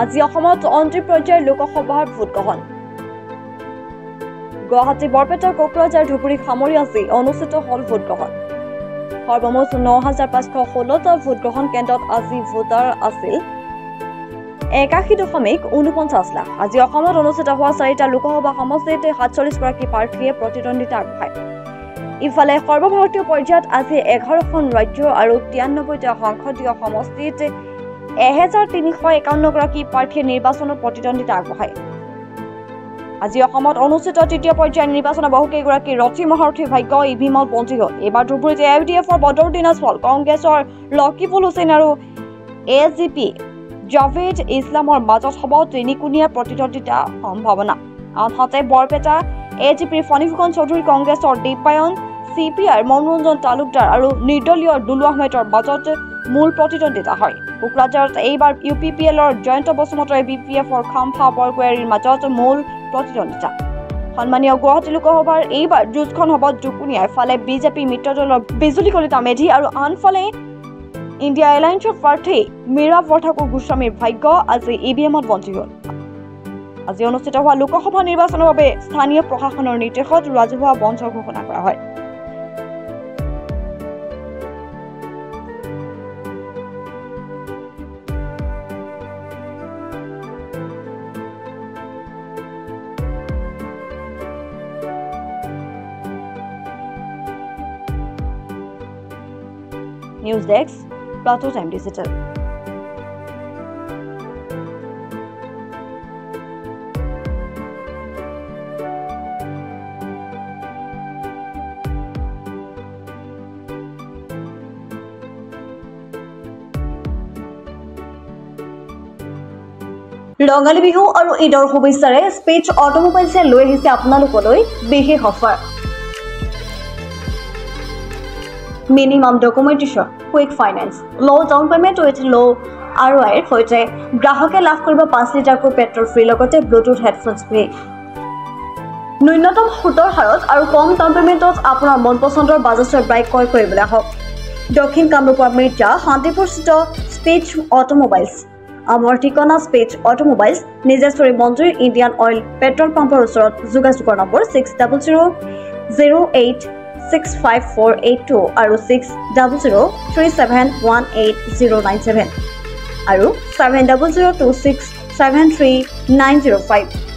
আজি অসমত অন্তিম পৰ্যায়ৰ লোকসভাৰ ভোটগ্ৰহণ গুৱাহাটী বৰপেটা কোকৰাঝাৰ ধুবুৰী সামৰি আজি অনুষ্ঠিত হল ভোটগ্ৰহণ সৰ্বমুঠ ৯৫১৬টা ভোটগ্ৰহণ কেন্দ্ৰত আজি ভোটাৰ আছিল ৮১.৪৯ লাখ আজি অসমত অনুষ্ঠিত হোৱা ৪টা লোকসভা সমষ্টিত ৪৭গৰাকী প্ৰাৰ্থীয়ে প্ৰতিদ্বন্দ্বিতা আগবঢ়ায় ইফালে সৰ্বভাৰতীয় পৰ্যায়ত আজি ১১খন ৰাজ্য আৰু ৯৩টা সংসদীয় সমষ্টিত ১৩৫১গৰাকী প্ৰাৰ্থীয়ে নিৰ্বাচনত প্ৰতিদ্বন্দ্বিতা আগবঢ়ায় আজি অসমত অনুষ্ঠিত তৃতীয় পৰ্যায়ৰ নিৰ্বাচনত বহুকেইগৰাকী ৰথী মহাৰথী ভাগ্য ইভিএমত বন্দী হ'ল এইবাৰ ধুবুৰীত এউডিএফৰ বদৰুদ্দিন আজমল কংগ্ৰেছৰ লকিফুল হুছেইন আৰু এজিপি জাভেদ ইছলামৰ মাজত হ'ব তিনিকোণীয়া প্ৰতিদ্বন্দ্বিতা সম্ভাৱনা আনহাতে বৰপেটা এজিপিৰ ফণীভূষণ চৌধুৰী কংগ্ৰেছৰ দীপায়ন চিপিআৰ মনোৰঞ্জন তালুকদাৰ আৰু নিৰ্দলীয় দুলু আহমেদৰ মাজত মূল প্ৰতিদ্বন্দ্বিতা হয় কোকৰাঝাৰত এইবাৰ ইউপিপিএলৰ জয়ন্ত বসুমতাৰী বিপিএফৰ খাম্ফা বৰগোহাঞিৰ মাজত মূল প্ৰতিদ্বন্দ্বিতা সন্মানীয় গুৱাহাটী লোকসভাৰ এইবাৰ যুঁজখন হ'ব দুকুণীয়া এফালে বিজেপি মিত্ৰদলৰ বিজুলী কলিতা মেধি আৰু আনফালে ইণ্ডিয়া এলায়েন্সৰ প্ৰাৰ্থী মীৰা বৰঠাকুৰ গোস্বামীৰ ভাগ্য আজি ইভিএমত বন্দী হ'ল আজি অনুষ্ঠিত হোৱা লোকসভা নিৰ্বাচনৰ বাবে স্থানীয় প্ৰশাসনৰ নিৰ্দেশত ৰাজহুৱা বন্ধ ঘোষণা কৰা হয় News Desk, Plateau Time Digital. Rongali Bihu আৰু ঈদৰ শুভেচ্ছাৰে স্পেচ অটোমোবাইলছে লৈ আহিছে আপোনালোকলৈ বিশেষ offer Minimum documentation, quick finance, low down payment with low ROI সৈতে গ্ৰাহকে লাভ কৰিব 5 লিটাৰকৈ পেট্ৰল ফ্ৰী লগতে ব্লুটুথ হেডফোনছ ফ্ৰী ন্যূনতম সুতৰ হাৰত আৰু কম ডাউন পেমেণ্টত আপোনাৰ মন পছন্দৰ বাজাজৰ বাইক ক্ৰয় কৰিবলৈ আহক দক্ষিণ কামৰূপৰ মিৰ্জা শান্তিপুৰস্থিত স্পেচ অটোমোবাইলছ আমাৰ ঠিকনা স্পেচ অটোমোবাইলছ নিজেশ্বৰী মন্দিৰ ইণ্ডিয়ান অইল পেট্ৰল পাম্পৰ ওচৰত যোগাযোগৰ নম্বৰ 6008654882 আৰু 6003718097 আৰু 7002673905